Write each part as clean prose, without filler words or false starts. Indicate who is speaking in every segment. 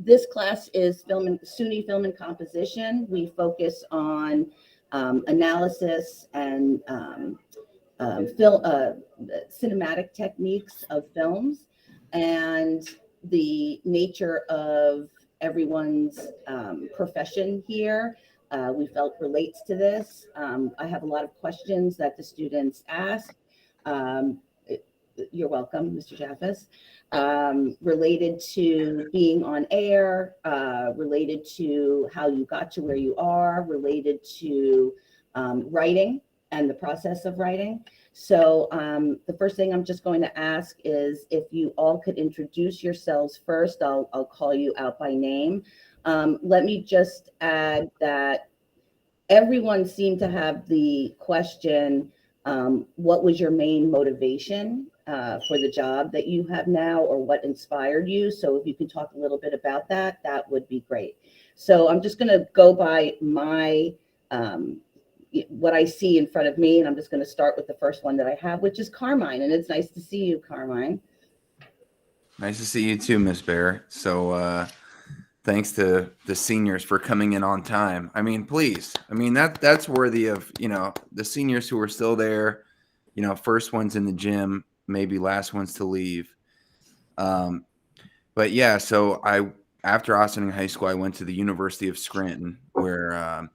Speaker 1: This class is SUNY Film and Composition. We focus on analysis and film, cinematic techniques of films, and the nature of everyone's profession here. We felt relates to this. I have a lot of questions that the students ask. Um, you're welcome, Mr. Jaffes. Related to being on air, related to how you got to where you are, related to writing and the process of writing. So the first thing I'm just going to ask is if you all could introduce yourselves first. I'll call you out by name. Let me just add that everyone seemed to have the question, what was your main motivation for the job that you have now, or what inspired you? So if you could talk a little bit about that, that would be great. So I'm just going to go by my what I see in front of me, and I'm just going to start with the first one that I have, which is Carmine. And it's nice to see you, Carmine.
Speaker 2: Nice to see you too, Miss Bear. So thanks to the seniors for coming in on time. I mean, please. I mean, that's worthy of, the seniors who are still there, first ones in the gym, maybe last ones to leave. But yeah, so after Ossining High School, I went to the University of Scranton, where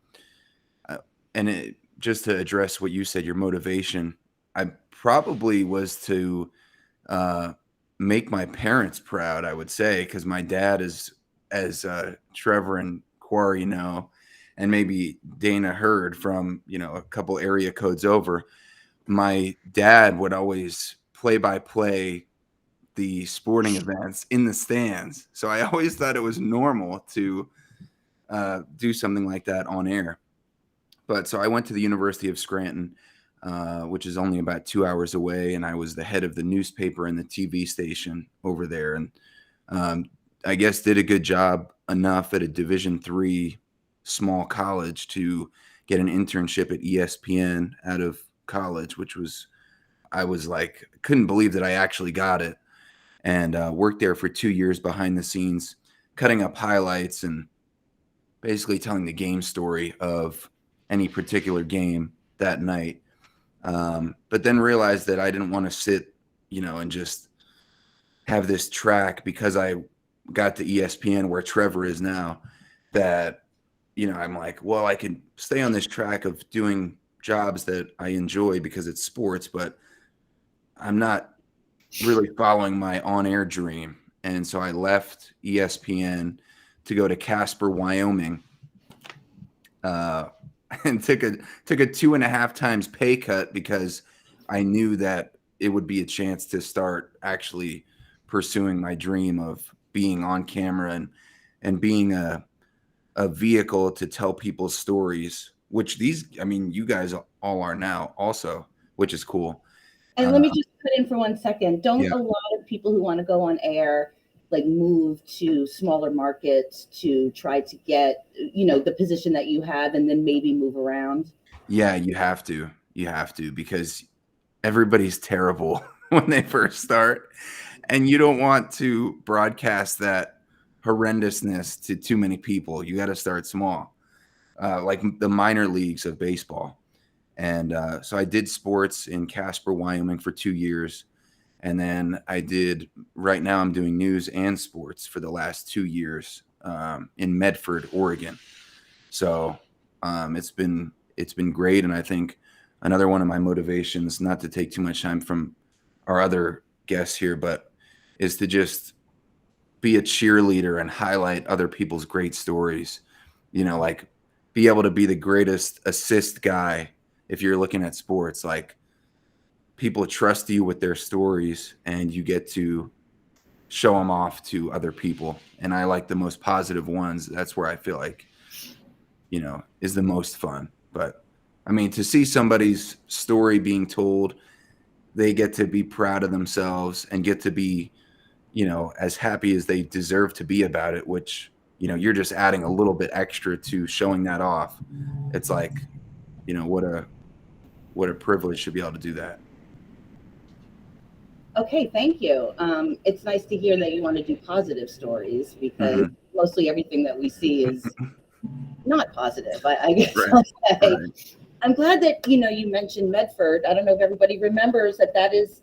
Speaker 2: just to address what you said, your motivation, I probably was to make my parents proud, I would say, because my dad is, as Trevor and Quarry know, and maybe Dana heard from, a couple area codes over, my dad would always play the sporting events in the stands. So I always thought it was normal to do something like that on air. But so I went to the University of Scranton, which is only about 2 hours away, and I was the head of the newspaper and the TV station over there. And I guess did a good job enough at a Division III small college to get an internship at ESPN out of college, I was like, couldn't believe that I actually got it, and worked there for 2 years behind the scenes, cutting up highlights and basically telling the game story of any particular game that night. But then realized that I didn't want to sit, and just have this track because I got to ESPN where Trevor is now, that, I'm like, well, I can stay on this track of doing jobs that I enjoy because it's sports, but I'm not really following my on-air dream. And so I left ESPN to go to Casper, Wyoming, and took a 2.5 times pay cut because I knew that it would be a chance to start actually pursuing my dream of being on camera and being a vehicle to tell people's stories, which you guys all are now also, which is cool.
Speaker 1: And let me just put in for 1 second. Don't
Speaker 2: Yeah.
Speaker 1: a lot of people who want to go on air move to smaller markets to try to get, the position that you have, and then maybe move around?
Speaker 2: Yeah, you have to. You have to, because everybody's terrible when they first start, and you don't want to broadcast that horrendousness to too many people. You got to start small, like the minor leagues of baseball. And so I did sports in Casper, Wyoming for 2 years. And then right now I'm doing news and sports for the last 2 years in Medford, Oregon. So it's been great. And I think another one of my motivations, not to take too much time from our other guests here, but is to just be a cheerleader and highlight other people's great stories. Like be able to be the greatest assist guy if you're looking at sports. Like, people trust you with their stories and you get to show them off to other people. And I like the most positive ones. That's where I feel like, is the most fun. But I mean, to see somebody's story being told, they get to be proud of themselves and get to be, as happy as they deserve to be about it, which, you're just adding a little bit extra to showing that off. It's like, what a privilege to be able to do that.
Speaker 1: Okay, thank you. It's nice to hear that you want to do positive stories, because mostly everything that we see is not positive, I guess
Speaker 2: Right.
Speaker 1: I'll say.
Speaker 2: Right.
Speaker 1: I'm glad that, you know, you mentioned Medford. I don't know if everybody remembers that that is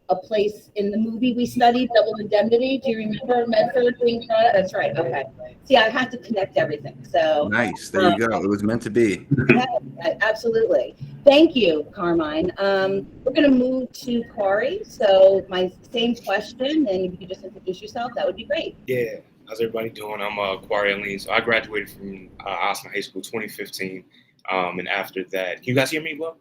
Speaker 1: a place in the movie we studied, Double Indemnity. Do you remember Medford being brought up? That's right. Okay. See, I had to connect everything. So,
Speaker 2: Nice. There you go. It was meant to be.
Speaker 1: yeah, absolutely. Thank you, Carmine. We're going to move to Corey. So, my same question, and if you could just introduce yourself, that would be great.
Speaker 3: Yeah, how's everybody doing? I'm Kwari Alumni. So I graduated from Austin High School 2015. And after that, can you guys hear me well?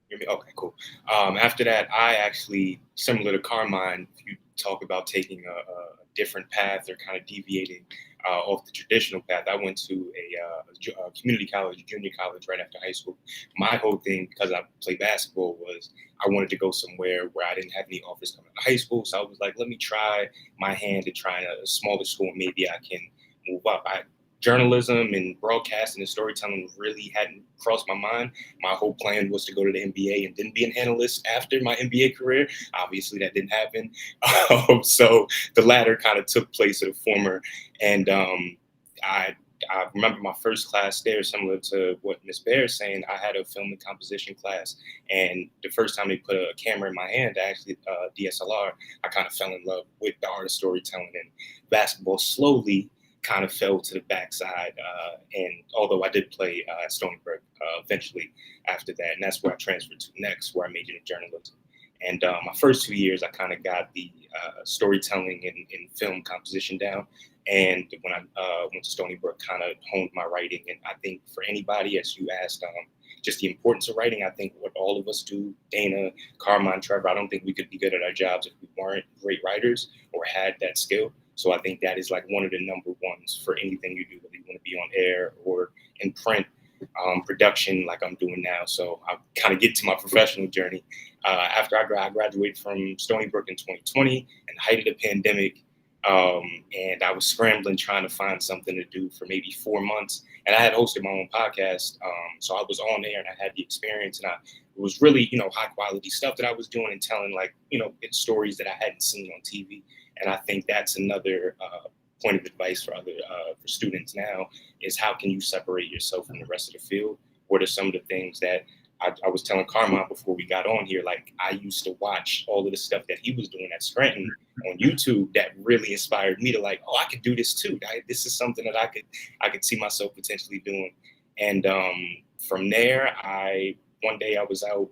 Speaker 3: Hear me? Okay, cool. After that, I actually, similar to Carmine, if you talk about taking a different path or kind of deviating off the traditional path, I went to a community college, junior college right after high school. My whole thing, because I played basketball, was I wanted to go somewhere where I didn't have any offers coming to high school. So I was like, let me try my hand at trying a smaller school. Maybe I can move up. Journalism and broadcasting and storytelling really hadn't crossed my mind. My whole plan was to go to the NBA and then be an analyst after my NBA career. Obviously, that didn't happen. So the latter kind of took place of the former. And I remember my first class there, similar to what Ms. Bear is saying. I had a film and composition class, and the first time they put a camera in my hand, actually DSLR, I kind of fell in love with the art of storytelling, and basketball slowly kind of fell to the backside. And although I did play at Stony Brook eventually after that, and that's where I transferred to next, where I majored in journalism. And my first 2 years, I kind of got the storytelling and film composition down. And when I went to Stony Brook, kind of honed my writing. And I think for anybody, as you asked, just the importance of writing, I think what all of us do, Dana, Carmine, Trevor, I don't think we could be good at our jobs if we weren't great writers or had that skill. So I think that is like one of the number ones for anything you do, whether you want to be on air or in print, production like I'm doing now. So I'll kind of get to my professional journey. After I graduated from Stony Brook in 2020 and the height of the pandemic, and I was scrambling trying to find something to do for maybe 4 months. And I had hosted my own podcast. So I was on there and I had the experience, and it was really, high quality stuff that I was doing and telling it's stories that I hadn't seen on TV. And I think that's another point of advice for for students now is how can you separate yourself from the rest of the field? What are some of the things that I was telling Carmine before we got on here, like I used to watch all of the stuff that he was doing at Scranton on YouTube that really inspired me to like, oh, I could do this too. This is something that I could see myself potentially doing. And from there, one day I was out,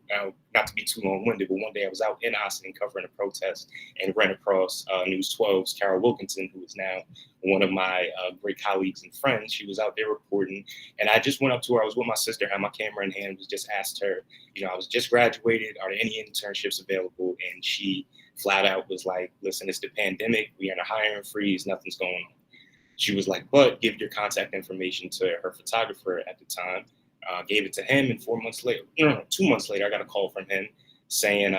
Speaker 3: not to be too long-winded, but one day I was out in Austin covering a protest and ran across News 12's Carol Wilkinson, who is now one of my great colleagues and friends. She was out there reporting, and I just went up to her. I was with my sister, had my camera in hand, was just asked her, I was just graduated, are there any internships available? And she flat out was like, listen, it's the pandemic. We are in a hiring freeze. Nothing's going on. She was like, but give your contact information to her photographer at the time. Gave it to him, and 2 months later, I got a call from him saying,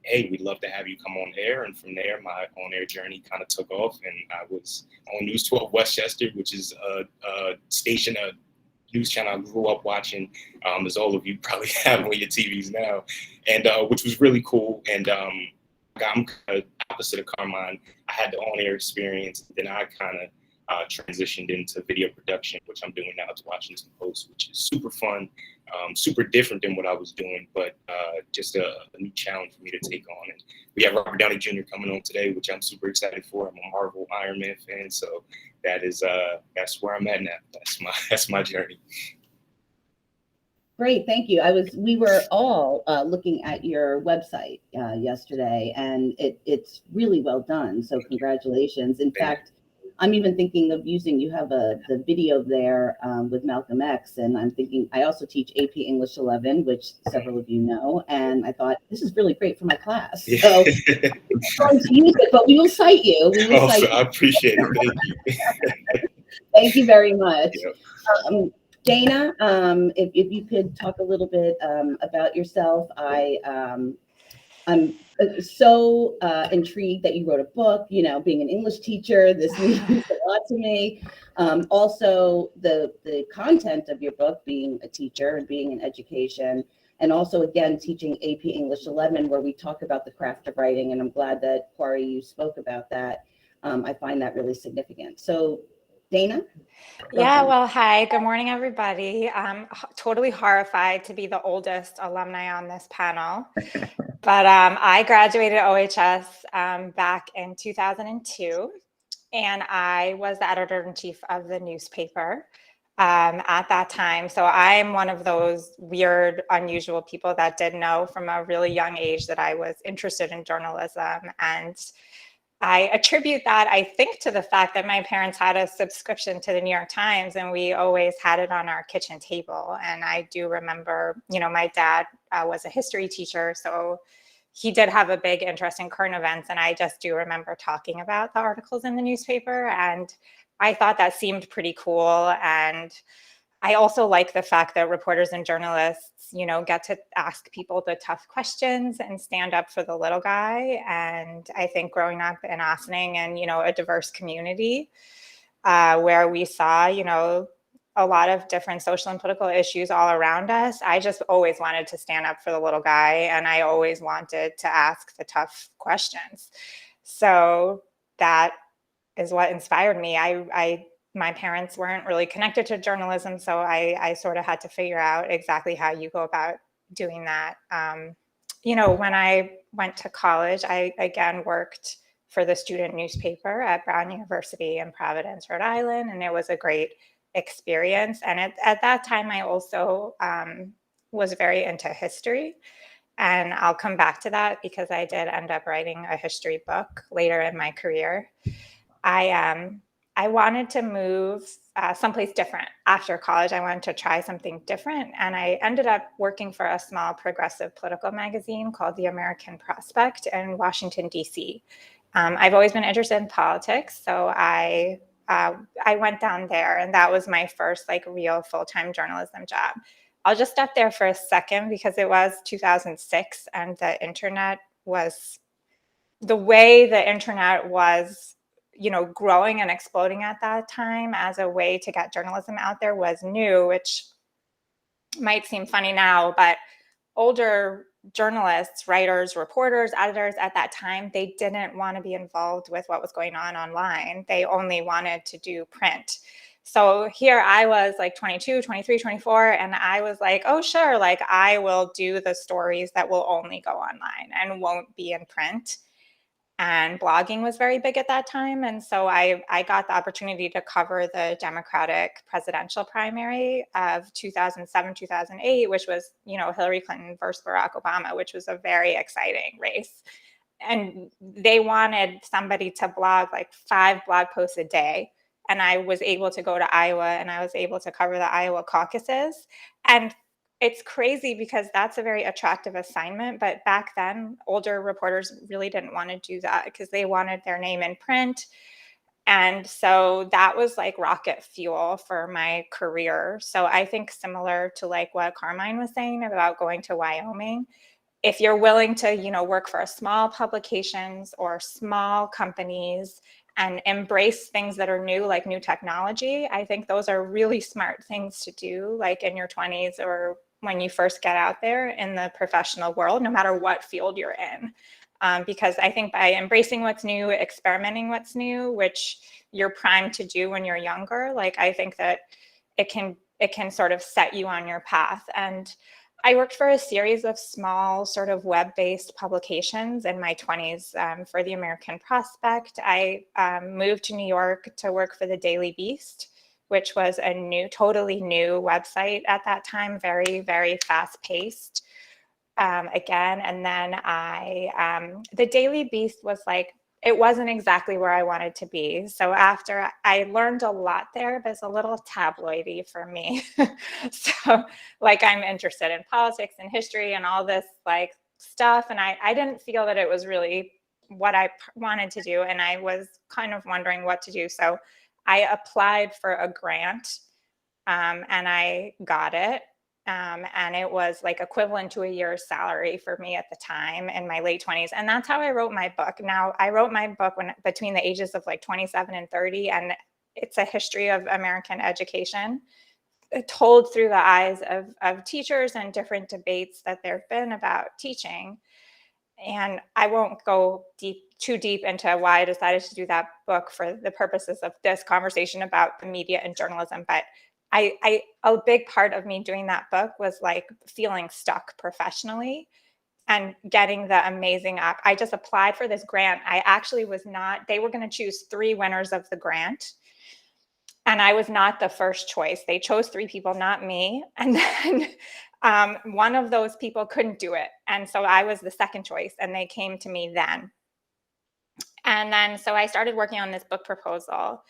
Speaker 3: hey, we'd love to have you come on air. And from there, my on-air journey kind of took off, and I was on News 12 Westchester, which is a station, a news channel I grew up watching, as all of you probably have on your TVs now, and which was really cool. And I'm kind of opposite of Carmine. I had the on-air experience, then I kind of transitioned into video production, which I'm doing now. It's Washington Post, which is super fun, super different than what I was doing, but just a new challenge for me to take on. And we have Robert Downey Jr. coming on today, which I'm super excited for. I'm a Marvel Iron Man fan, so that's where I'm at now. That's my journey.
Speaker 1: Great, thank you. We were all looking at your website yesterday, and it's really well done. So congratulations. In fact, I'm even thinking of you have the video there with Malcolm X, and I'm thinking, I also teach AP English 11, which several of you know, and I thought, this is really great for my class. So I'm trying to use it, but we will cite you.
Speaker 3: I appreciate it. Thank you.
Speaker 1: Thank you very much.
Speaker 3: Yeah.
Speaker 1: Dana, if you could talk a little bit about yourself. I'm so intrigued that you wrote a book. Being an English teacher, this means a lot to me. Also, the content of your book, being a teacher and being in education, and also, again, teaching AP English 11, where we talk about the craft of writing. And I'm glad that, Kwari, you spoke about that. I find that really significant. So Dana?
Speaker 4: Yeah, well, hi, good morning, everybody. I'm totally horrified to be the oldest alumni on this panel. But I graduated OHS back in 2002, and I was the editor-in-chief of the newspaper at that time. So I'm one of those weird, unusual people that did know from a really young age that I was interested in journalism. And I attribute that, I think, to the fact that my parents had a subscription to the New York Times, and we always had it on our kitchen table. And I do remember, my dad was a history teacher, so he did have a big interest in current events. And I just do remember talking about the articles in the newspaper. And I thought that seemed pretty cool. And I also like the fact that reporters and journalists, get to ask people the tough questions and stand up for the little guy. And I think growing up in Ossining and, a diverse community where we saw, a lot of different social and political issues all around us, I just always wanted to stand up for the little guy. And I always wanted to ask the tough questions. So that is what inspired me. My parents weren't really connected to journalism, so I sort of had to figure out exactly how you go about doing that. When I went to college, I again worked for the student newspaper at Brown University in Providence, Rhode Island, and it was a great experience. And at that time, I also was very into history. And I'll come back to that because I did end up writing a history book later in my career. I wanted to move someplace different after college. I wanted to try something different. And I ended up working for a small progressive political magazine called The American Prospect in Washington, D.C. I've always been interested in politics. So I went down there, and that was my first real full-time journalism job. I'll just stop there for a second because it was 2006 and the internet was the way the internet was growing and exploding at that time as a way to get journalism out there was new, which might seem funny now, but older journalists, writers, reporters, editors at that time, they didn't want to be involved with what was going on online. They only wanted to do print. So here I was 22, 23, 24, and I was like, oh, sure, I will do the stories that will only go online and won't be in print. And blogging was very big at that time. And so I got the opportunity to cover the Democratic presidential primary of 2007, 2008, which was, Hillary Clinton versus Barack Obama, which was a very exciting race. And they wanted somebody to blog 5 blog posts a day. And I was able to go to Iowa and I was able to cover the Iowa caucuses. And it's crazy because that's a very attractive assignment. But back then, older reporters really didn't want to do that because they wanted their name in print. And so that was rocket fuel for my career. So I think similar to what Carmine was saying about going to Wyoming, if you're willing to, work for a small publications or small companies and embrace things that are new, like new technology, I think those are really smart things to do, in your 20s or when you first get out there in the professional world, no matter what field you're in. Because I think by embracing what's new, experimenting what's new, which you're primed to do when you're younger, I think that it can sort of set you on your path. And I worked for a series of small sort of web-based publications in my 20s for the American Prospect. I moved to New York to work for the Daily Beast, which was a totally new website at that time, very, very fast-paced again. And then the Daily Beast was it wasn't exactly where I wanted to be. So after I learned a lot there, but it's a little tabloidy for me. So I'm interested in politics and history and all this stuff. And I didn't feel that it was really what I wanted to do. And I was kind of wondering what to do. So I applied for a grant and I got it. And it was equivalent to a year's salary for me at the time in my late 20s. And that's how I wrote my book. Now, I wrote my book between the ages of 27 and 30, and it's a history of American education told through the eyes of teachers and different debates that there have been about teaching. And I won't go too deep into why I decided to do that book for the purposes of this conversation about the media and journalism. But a big part of me doing that book was like feeling stuck professionally and getting the amazing app. I just applied for this grant. I actually was not, they were going to choose 3 winners of the grant. And I was not the first choice. They chose 3 people, not me. And then one of those people couldn't do it. And so I was the second choice, and they came to me then. And then, so I started working on this book proposal.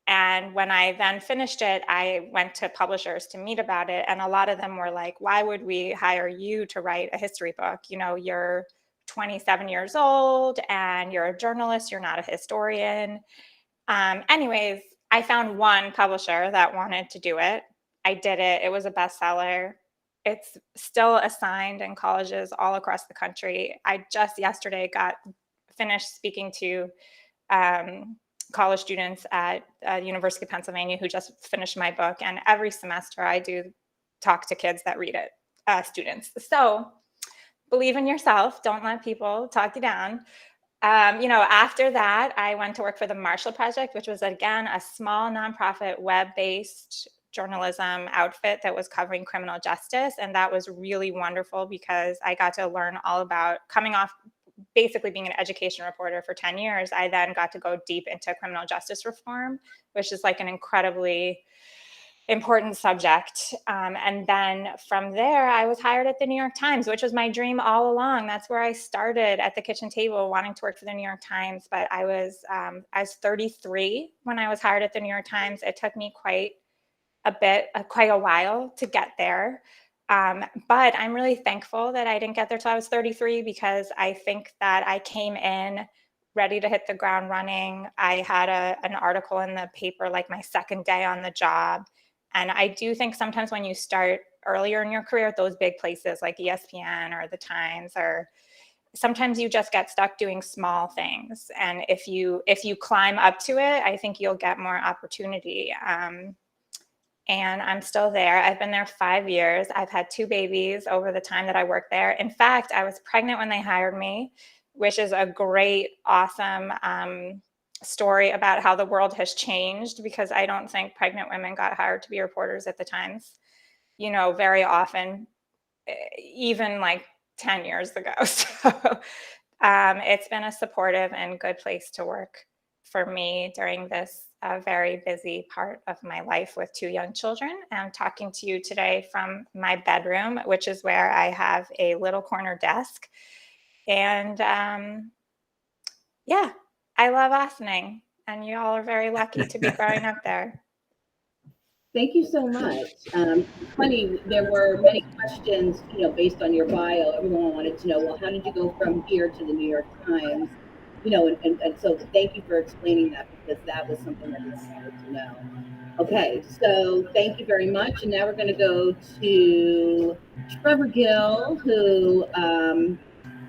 Speaker 4: And when I then finished it, I went to publishers to meet about it. And a lot of them were like, why would we hire you to write a history book? You know, you're 27 years old and you're a journalist, you're not a historian. Anyways, I found one publisher that wanted to do it. I did it. It was a bestseller. It's still assigned in colleges all across the country. I just yesterday got finished speaking to college students at University of Pennsylvania who just finished my book. And every semester I do talk to kids that read it, students. So believe in yourself. Don't let people talk you down. After that, I went to work for the Marshall Project, which was, again, a small nonprofit web-based journalism outfit that was covering criminal justice. And that was really wonderful because I got to learn all about coming off basically being an education reporter for 10 years. I then got to go deep into criminal justice reform, which is like an incredibly important subject. And then from there, I was hired at the New York Times, which was my dream all along. That's where I started, at the kitchen table, wanting to work for the New York Times. But I was 33 when I was hired at the New York Times. It took me quite a while to get there. But I'm really thankful that I didn't get there till I was 33, because I think that I came in ready to hit the ground running. I had an article in the paper like my second day on the job. And I do think sometimes when you start earlier in your career at those big places like ESPN or the Times, or sometimes you just get stuck doing small things. And if you climb up to it, I think you'll get more opportunity. And I'm still there. I've been there 5 years. I've had 2 babies over the time that I worked there. In fact, I was pregnant when they hired me, which is a great, awesome story about how the world has changed, because I don't think pregnant women got hired to be reporters at the Times, very often, even like 10 years ago. So it's been a supportive and good place to work for me during this very busy part of my life with 2 young children. I'm talking to you today from my bedroom, which is where I have a little corner desk. And I love Austining, and you all are very lucky to be growing up there.
Speaker 1: Thank you so much. Funny, there were many questions, based on your bio. Everyone wanted to know, well, how did you go from here to the New York Times? And so thank you for explaining that, because that was something that we wanted to know. Okay, so thank you very much. And now we're going to go to Trevor Gill, who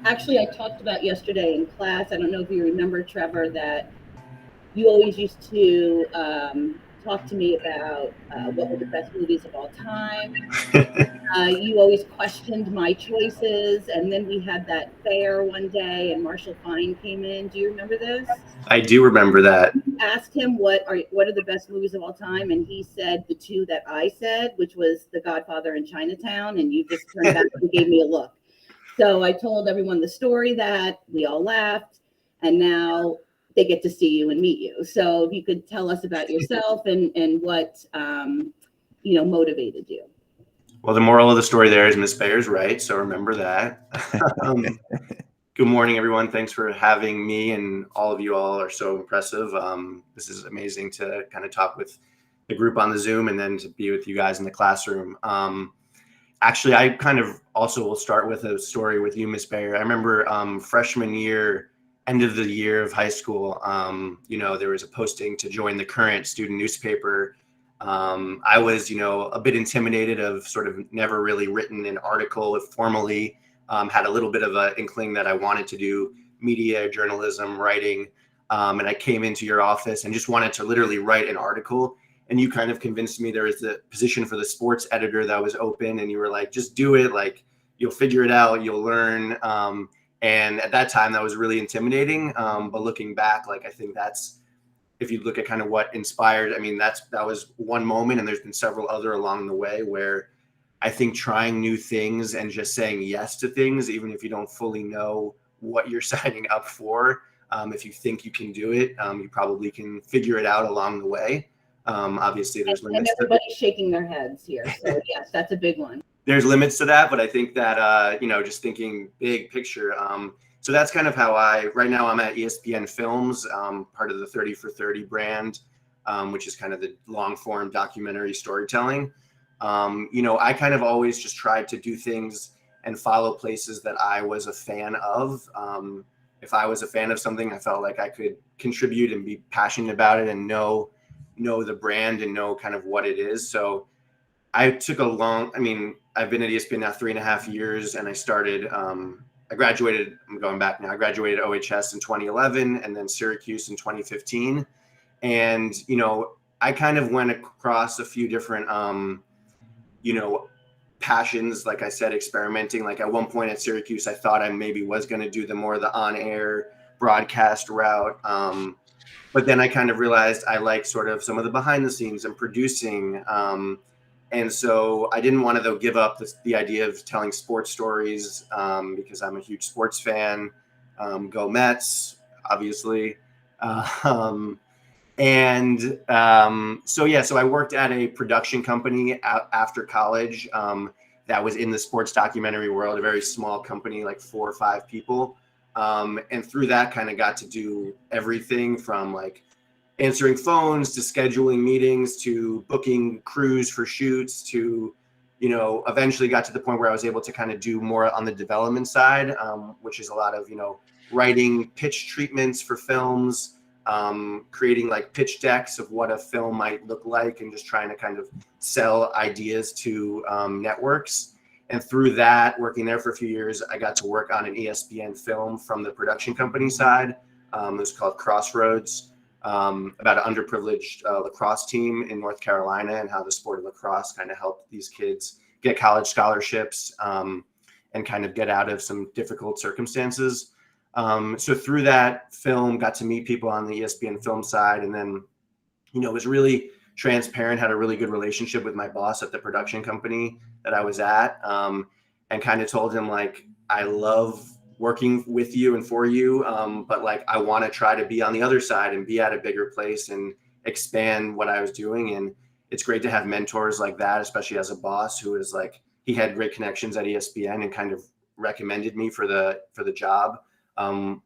Speaker 1: actually I talked about yesterday in class. I don't know if you remember, Trevor, that you always used to talk to me about what were the best movies of all time. You always questioned my choices, and then we had that fair one day, and Marshall Fine came in. Do you remember this?
Speaker 5: I do remember that.
Speaker 1: Asked him what are the best movies of all time, and he said the 2 that I said, which was The Godfather and Chinatown, and you just turned back and gave me a look. So I told everyone the story, that we all laughed, and now they get to see you and meet you. So if you could tell us about yourself and what motivated you.
Speaker 5: Well, the moral of the story there is Miss Bayer's right, so remember that. Good morning, everyone. Thanks for having me, and all of you all are so impressive. This is amazing to kind of talk with the group on the Zoom and then to be with you guys in the classroom. Actually, I kind of also will start with a story with you, Miss Bayer. I remember freshman year, end of the year of high school, there was a posting to join the Current student newspaper. I was, a bit intimidated, of sort of never really written an article formally, had a little bit of an inkling that I wanted to do media, journalism, writing. And I came into your office and just wanted to literally write an article. And you kind of convinced me there was the position for the sports editor that was open. And you were like, just do it. Like, you'll figure it out. You'll learn. And at that time, that was really intimidating. But looking back, like I think that's, if you look at kind of what inspired, I mean, that was one moment, and there's been several other along the way where I think trying new things and just saying yes to things, even if you don't fully know what you're signing up for, if you think you can do it, you probably can figure it out along the way. Obviously, there's limits.
Speaker 1: And everybody's shaking their heads here. So yes, that's a big one.
Speaker 5: There's limits to that, but I think that, just thinking big picture. So that's kind of how right now I'm at ESPN Films, part of the 30 for 30 brand, which is kind of the long form documentary storytelling. I kind of always just tried to do things and follow places that I was a fan of. If I was a fan of something, I felt like I could contribute and be passionate about it and know the brand and know kind of what it is. So I took I've been at ESPN now 3.5 years, and I graduated, I'm going back now, I graduated OHS in 2011 and then Syracuse in 2015. And, I kind of went across a few different, passions, like I said, experimenting. Like at one point at Syracuse, I thought I maybe was going to do the on-air broadcast route. But then I kind of realized I like sort of some of the behind the scenes and producing. And so I didn't want to, though, give up the idea of telling sports stories because I'm a huge sports fan. Go Mets, obviously. So I worked at a production company after college that was in the sports documentary world, a very small company, like 4 or 5 people. And through that kind of got to do everything from like answering phones to scheduling meetings to booking crews for shoots to, eventually got to the point where I was able to kind of do more on the development side, which is a lot of, writing pitch treatments for films, creating like pitch decks of what a film might look like and just trying to kind of sell ideas to networks. And through that, working there for a few years, I got to work on an ESPN film from the production company side. It was called Crossroads, about an underprivileged lacrosse team in North Carolina and how the sport of lacrosse kind of helped these kids get college scholarships and kind of get out of some difficult circumstances. So through that film, got to meet people on the ESPN film side, and then, was really transparent, had a really good relationship with my boss at the production company that I was at, and kind of told him, like, I love working with you and for you, but like, I want to try to be on the other side and be at a bigger place and expand what I was doing. And it's great to have mentors like that, especially as a boss who is like, he had great connections at ESPN and kind of recommended me for the job.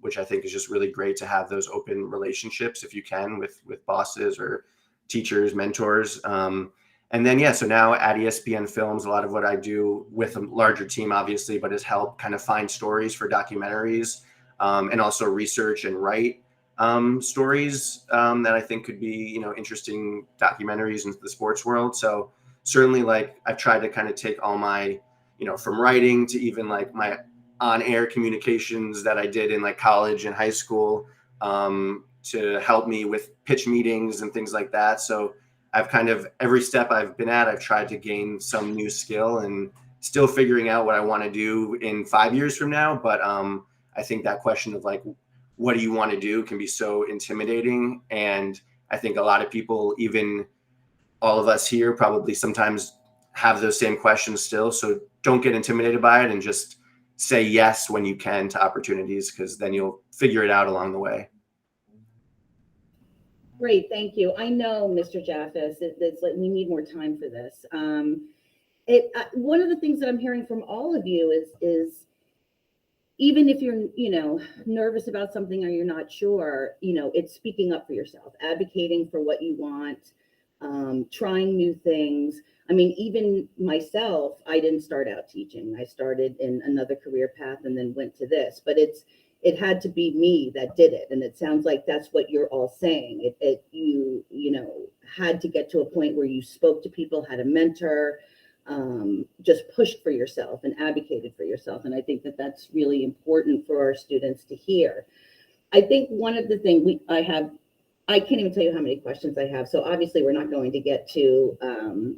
Speaker 5: Which I think is just really great to have those open relationships if you can with bosses or teachers, mentors. And then, so now at ESPN Films, a lot of what I do with a larger team, obviously, but is help kind of find stories for documentaries and also research and write stories that I think could be, interesting documentaries into the sports world. So certainly, like, I've tried to kind of take all my, from writing to even like my on-air communications that I did in like college and high school to help me with pitch meetings and things like that. So I've kind of, every step I've been at, I've tried to gain some new skill and still figuring out what I want to do in 5 years from now. But I think that question of like, what do you want to do can be so intimidating. And I think a lot of people, even all of us here, probably sometimes have those same questions still. So don't get intimidated by it and just say yes when you can to opportunities, because then you'll figure it out along the way.
Speaker 1: Great, thank you. I know, Mr. Jaffes, it's like we need more time for this. One of the things that I'm hearing from all of you is even if you're, nervous about something or you're not sure, it's speaking up for yourself, advocating for what you want, trying new things. I mean, even myself, I didn't start out teaching. I started in another career path and then went to this, but it had to be me that did it. And it sounds like that's what you're all saying. You had to get to a point where you spoke to people, had a mentor, just pushed for yourself and advocated for yourself. And I think that that's really important for our students to hear. I think one of the things I can't even tell you how many questions I have. So obviously we're not going to get to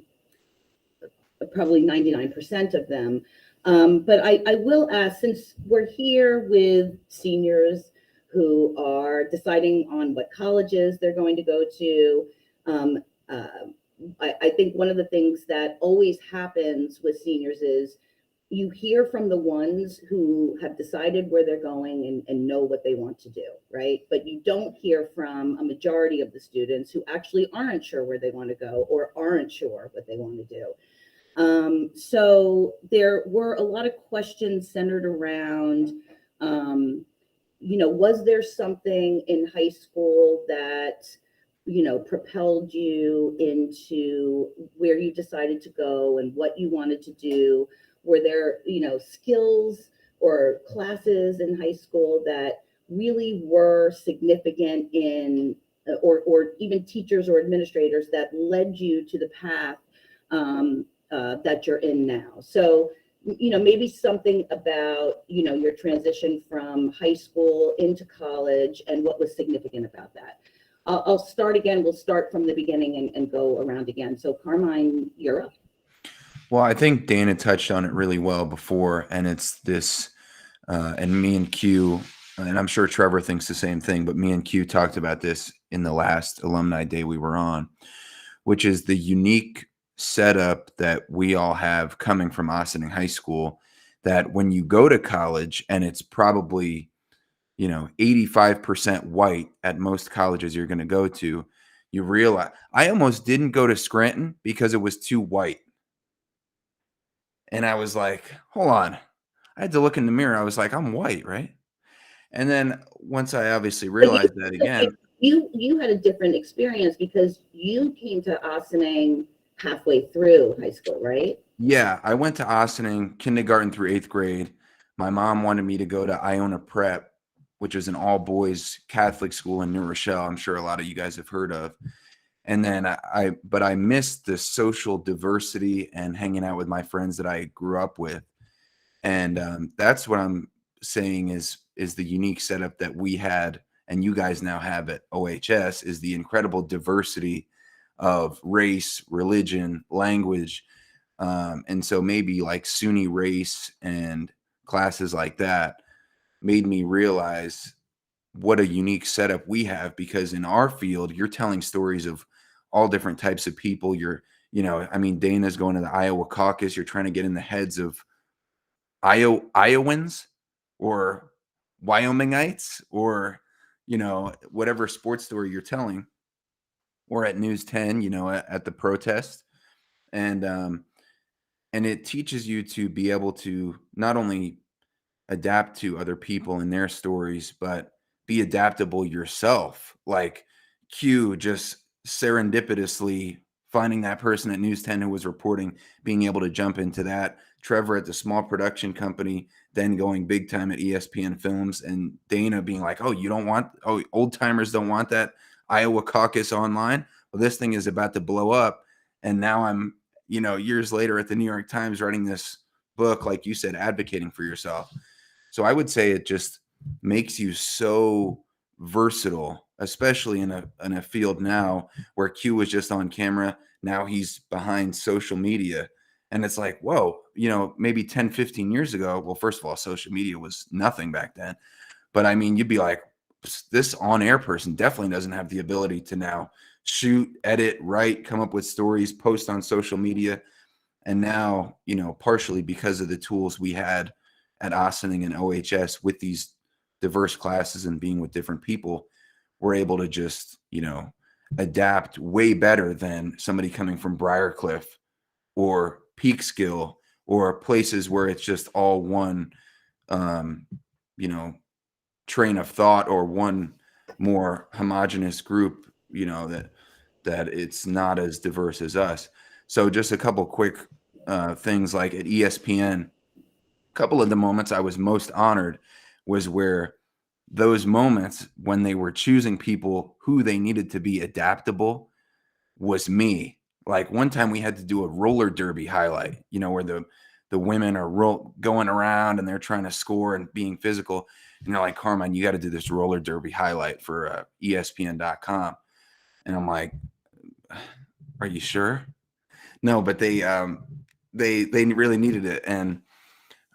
Speaker 1: probably 99% of them. But I will ask, since we're here with seniors who are deciding on what colleges they're going to go to, um, uh, I think one of the things that always happens with seniors is you hear from the ones who have decided where they're going and know what they want to do, right? But you don't hear from a majority of the students who actually aren't sure where they want to go or aren't sure what they want to do. So there were a lot of questions centered around, was there something in high school that, propelled you into where you decided to go and what you wanted to do? Were there, skills or classes in high school that really were significant in, or even teachers or administrators that led you to the path that you're in now? So, maybe something about, your transition from high school into college and what was significant about that. I'll start again. We'll start from the beginning and go around again. So Carmine, you're up.
Speaker 2: Well, I think Dana touched on it really well before, and it's this, and me and Q, and I'm sure Trevor thinks the same thing, but me and Q talked about this in the last alumni day we were on, which is the unique setup that we all have coming from Ossining High School, that when you go to college, and it's probably, 85% white at most colleges you're going to go to, you realize I almost didn't go to Scranton because it was too white. And I was like, hold on. I had to look in the mirror. I was like, I'm white, right? And then once I obviously
Speaker 1: But
Speaker 2: realized that again,
Speaker 1: you had a different experience because you came to Ossining halfway through high school, right?
Speaker 2: yeah, I went to Ossining kindergarten through 8th grade. My mom wanted me to go to Iona Prep, which is an all boys Catholic school in New Rochelle. I'm sure a lot of you guys have heard of. And then but I missed the social diversity and hanging out with my friends that I grew up with. And that's what I'm saying is the unique setup that we had and you guys now have at OHS, is the incredible diversity of race, religion, language. And so maybe like SUNY race and classes like that made me realize what a unique setup we have, because in our field, you're telling stories of all different types of people. Dana's going to the Iowa caucus. You're trying to get in the heads of Iowans or Wyomingites or, whatever sports story you're telling, or at News 10, at the protest. And it teaches you to be able to not only adapt to other people and their stories, but be adaptable yourself. Like Q just serendipitously finding that person at News 10 who was reporting, being able to jump into that. Trevor at the small production company, then going big time at ESPN Films, and Dana being like, old timers don't want that Iowa caucus online. Well, this thing is about to blow up. And now I'm, years later at the New York Times writing this book, like you said, advocating for yourself. So I would say it just makes you so versatile, especially in a field now where Q was just on camera. Now he's behind social media. And it's like, whoa, maybe 10, 15 years ago. Well, first of all, social media was nothing back then. But I mean, you'd be like, this on-air person definitely doesn't have the ability to now shoot, edit, write, come up with stories, post on social media. And now, partially because of the tools we had at Ossining and OHS with these diverse classes and being with different people, we're able to just, adapt way better than somebody coming from Briarcliff or Peekskill or places where it's just all one, train of thought or one more homogenous group, that it's not as diverse as us. So just a couple quick things, like at ESPN, a couple of the moments I was most honored was where those moments when they were choosing people who they needed to be adaptable was me. Like one time we had to do a roller derby highlight, where the women are going around and they're trying to score and being physical. And they're like, Carmine, you got to do this roller derby highlight for ESPN.com. And I'm like, are you sure? No, but they really needed it. And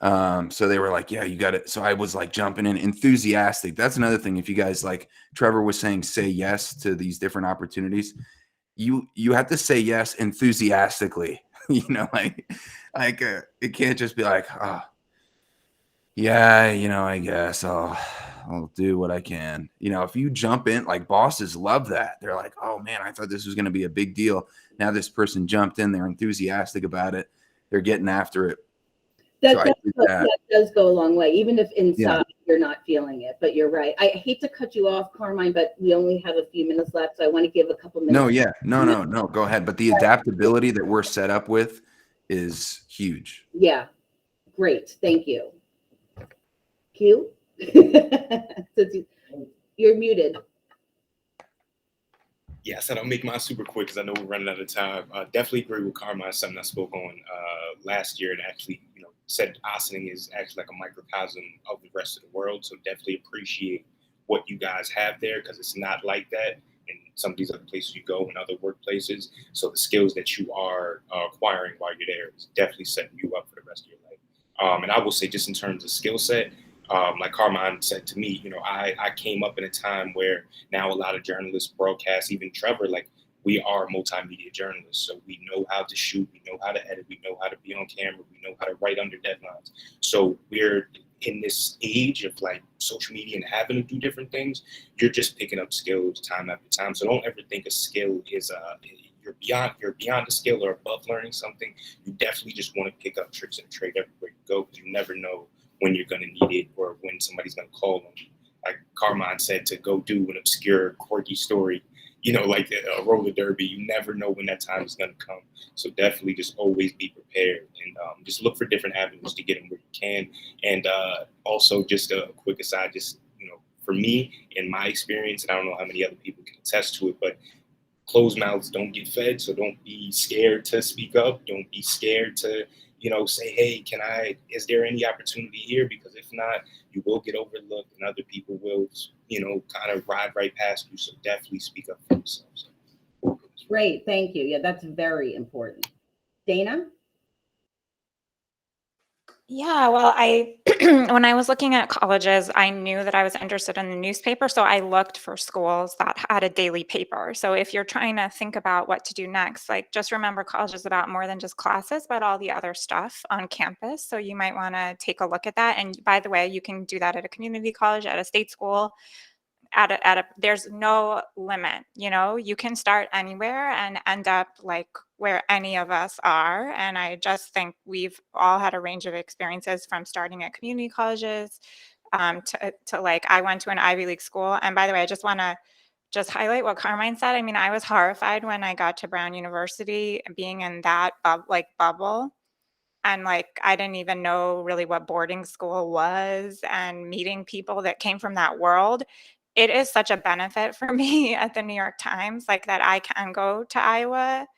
Speaker 2: So they were like, yeah, you got it. So I was like jumping in, enthusiastic. That's another thing. If you guys, like Trevor was saying, say yes to these different opportunities, you have to say yes enthusiastically. It can't just be like, oh, yeah, I guess I'll do what I can. If you jump in, like bosses love that. They're like, oh man, I thought this was going to be a big deal. Now this person jumped in, they're enthusiastic about it. They're getting after it.
Speaker 1: That does go a long way, even if
Speaker 2: Yeah.
Speaker 1: inside you're not feeling it. But you're right. I hate to cut you off, Carmine, but we only have a few minutes left, so I want to give a couple minutes.
Speaker 2: No, yeah. No. Go ahead. But the adaptability that we're set up with is huge.
Speaker 1: Yeah. Great. Thank you. Q? You're muted.
Speaker 3: Yeah, I said I'll make mine super quick because I know we're running out of time. Definitely agree with Carmine, something I spoke on last year, and actually, said Ossining is actually like a microcosm of the rest of the world. So definitely appreciate what you guys have there, because it's not like that in some of these other places you go and other workplaces. So the skills that you are acquiring while you're there is definitely setting you up for the rest of your life. And I will say, just in terms of skill set, like Carmine said to me, I came up in a time where now a lot of journalists broadcast, even Trevor, like we are multimedia journalists. So we know how to shoot, we know how to edit, we know how to be on camera, we know how to write under deadlines. So we're in this age of like social media and having to do different things. You're just picking up skills time after time. So don't ever think a skill is you're beyond the skill or above learning something. You definitely just want to pick up tricks and trade everywhere you go, because you never know when you're going to need it or when somebody's going to call on you. Like Carmine said, to go do an obscure, quirky story, like a roller derby, you never know when that time is going to come. So definitely just always be prepared, and just look for different avenues to get in where you can. And also, just a quick aside, just, for me, in my experience, and I don't know how many other people can attest to it, but closed mouths don't get fed. So don't be scared to speak up. Don't be scared to, say, hey, is there any opportunity here? Because if not, you will get overlooked and other people will, kind of ride right past you. So definitely speak up for yourselves.
Speaker 1: Great. Thank you. Yeah, that's very important. Dana?
Speaker 4: Yeah, well, when I was looking at colleges, I knew that I was interested in the newspaper, so I looked for schools that had a daily paper. So if you're trying to think about what to do next, like just remember college is about more than just classes, but all the other stuff on campus. So you might want to take a look at that. And by the way, you can do that at a community college, at a state school, there's no limit, you can start anywhere and end up like where any of us are. And I just think we've all had a range of experiences, from starting at community colleges to like, I went to an Ivy League school. And by the way, I just want to highlight what Carmine said. I mean, I was horrified when I got to Brown University, being in that bubble. And like, I didn't even know really what boarding school was, and meeting people that came from that world. It is such a benefit for me at the New York Times, like that I can go to Iowa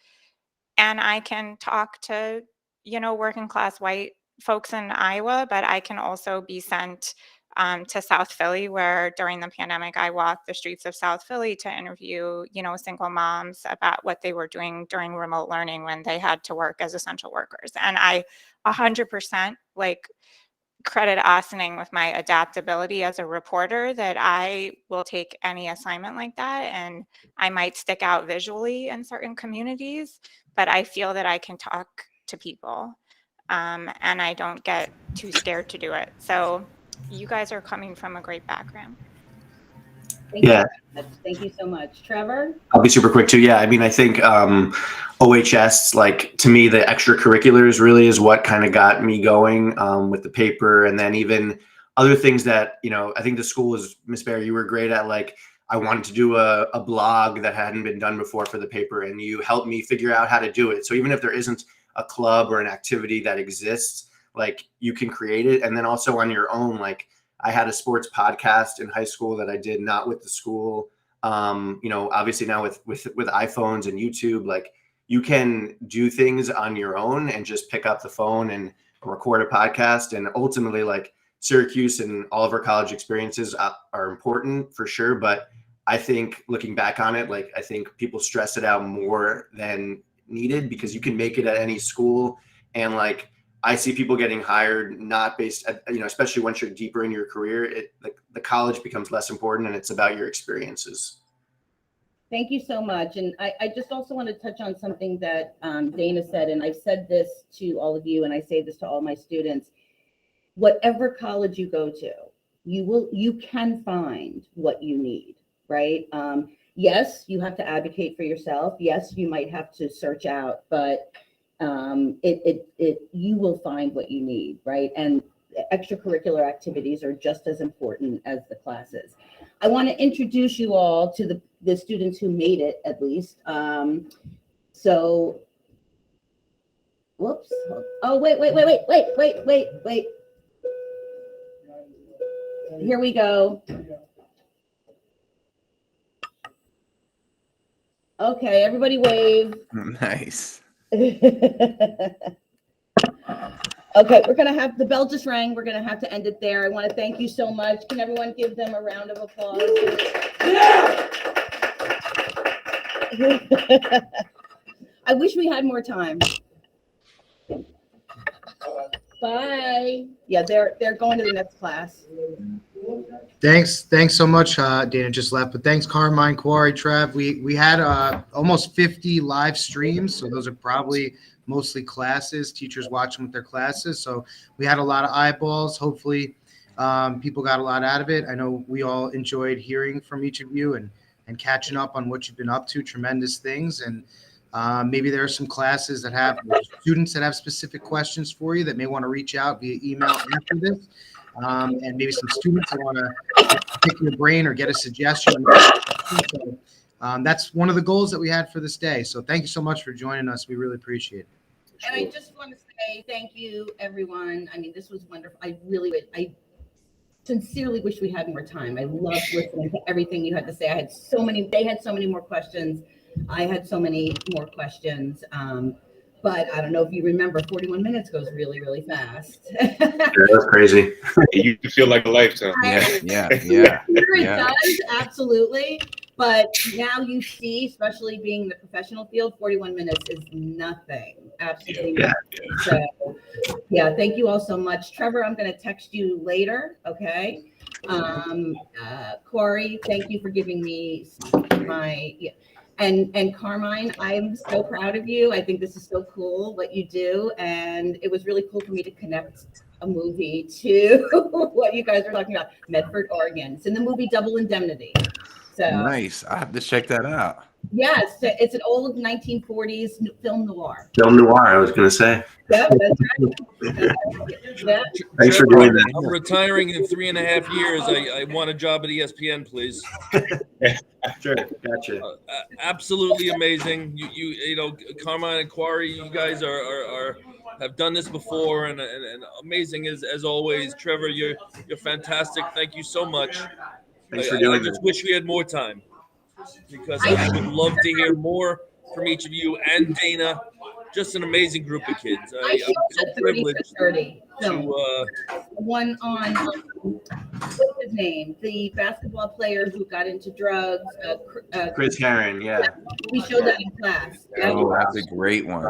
Speaker 4: and I can talk to, working class white folks in Iowa, but I can also be sent to South Philly, where during the pandemic, I walked the streets of South Philly to interview, single moms about what they were doing during remote learning when they had to work as essential workers. And I 100% like credit Ossining with my adaptability as a reporter, that I will take any assignment like that. And I might stick out visually in certain communities, but I feel that I can talk to people, and I don't get too scared to do it. So you guys are coming from a great background.
Speaker 1: Thank you so much. Trevor?
Speaker 5: I'll be super quick too. Yeah, I mean, I think OHS, like to me, the extracurriculars really is what kind of got me going with the paper, and then even other things that, I think the school is, Miss Barry, you were great at. Like, I wanted to do a blog that hadn't been done before for the paper, and you helped me figure out how to do it. So even if there isn't a club or an activity that exists, like you can create it. And then also on your own, like I had a sports podcast in high school that I did, not with the school. Obviously now with iPhones and YouTube, like you can do things on your own and just pick up the phone and record a podcast. And ultimately, like Syracuse and all of our college experiences are important for sure. But I think looking back on it, like I think people stress it out more than needed, because you can make it at any school. And like I see people getting hired not based at, especially once you're deeper in your career, the college becomes less important and it's about your experiences.
Speaker 1: Thank you so much. And I just also want to touch on something that Dana said, and I've said this to all of you, and I say this to all my students. Whatever college you go to, you can find what you need, right? Yes, you have to advocate for yourself. Yes, you might have to search out, but you will find what you need, right? And extracurricular activities are just as important as the classes. I want to introduce you all to the students who made it, at least. So, whoops. Oh, wait. Here we go. Okay, everybody wave.
Speaker 2: Nice.
Speaker 1: Okay, we're gonna have, the bell just rang. We're gonna have to end it there. I want to thank you so much. Can everyone give them a round of applause? Yeah! I wish we had more time. Bye. Yeah, they're going to the next class.
Speaker 6: Thanks so much. Dana just left, but thanks Carmine, Quarry, Trev. We had almost 50 live streams, so those are probably mostly classes, teachers watching with their classes. So we had a lot of eyeballs. Hopefully people got a lot out of it. I know we all enjoyed hearing from each of you and catching up on what you've been up to. Tremendous things. And maybe there are some classes that have students that have specific questions for you that may want to reach out via email after this. And maybe some students that want to pick your brain or get a suggestion. So, that's one of the goals that we had for this day. So thank you so much for joining us. We really appreciate it.
Speaker 1: And I just want to say thank you, everyone. I mean, this was wonderful. I sincerely wish we had more time. I loved listening to everything you had to say. They had so many more questions. I had so many more questions. But I don't know if you remember, 41 minutes goes really, really fast.
Speaker 5: Yeah, that's crazy.
Speaker 3: You feel like a lifetime.
Speaker 2: Yeah.
Speaker 1: Sure, it does, absolutely. But now you see, especially being in the professional field, 41 minutes is nothing. Absolutely nothing. So, yeah, thank you all so much. Trevor, I'm going to text you later, okay? Corey, thank you for giving me my... Yeah. And Carmine, I'm so proud of you. I think this is so cool what you do. And it was really cool for me to connect a movie to what you guys were talking about, Medford, Oregon. It's in the movie Double Indemnity. So
Speaker 2: Nice. I have to check that out.
Speaker 1: Yes, it's an old 1940s film noir.
Speaker 5: Film noir, I was going to say.
Speaker 1: Yep, that's right. Yeah.
Speaker 5: Thanks for doing that.
Speaker 7: I'm retiring in 3.5 years. I want a job at ESPN, please.
Speaker 5: Sure, gotcha.
Speaker 7: Absolutely amazing. You know, Carmine and Quarry, you guys have done this before, and amazing as always. Trevor, you're fantastic. Thank you so much.
Speaker 5: Thanks for doing
Speaker 7: I just wish we had more time, because I would love to hear more from each of you and Dana. Just an amazing group of kids. I'm so privileged to
Speaker 1: one on what's his name? The basketball player who got into drugs.
Speaker 5: Chris Herron, yeah.
Speaker 1: We showed that in class.
Speaker 2: Oh, that's a great one.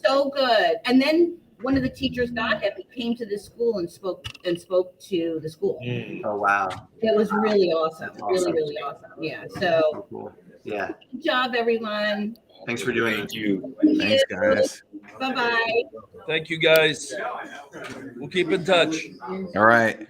Speaker 1: So good. And then one of the teachers got him. He came to the school and spoke to the school.
Speaker 5: Oh wow.
Speaker 1: It was really awesome. Really, really awesome. Yeah. So
Speaker 5: cool. Yeah.
Speaker 1: Good job, everyone.
Speaker 5: Thanks for doing it.
Speaker 3: Thank you.
Speaker 2: Thanks, guys.
Speaker 1: Bye-bye.
Speaker 7: Thank you, guys. We'll keep in touch.
Speaker 2: All right.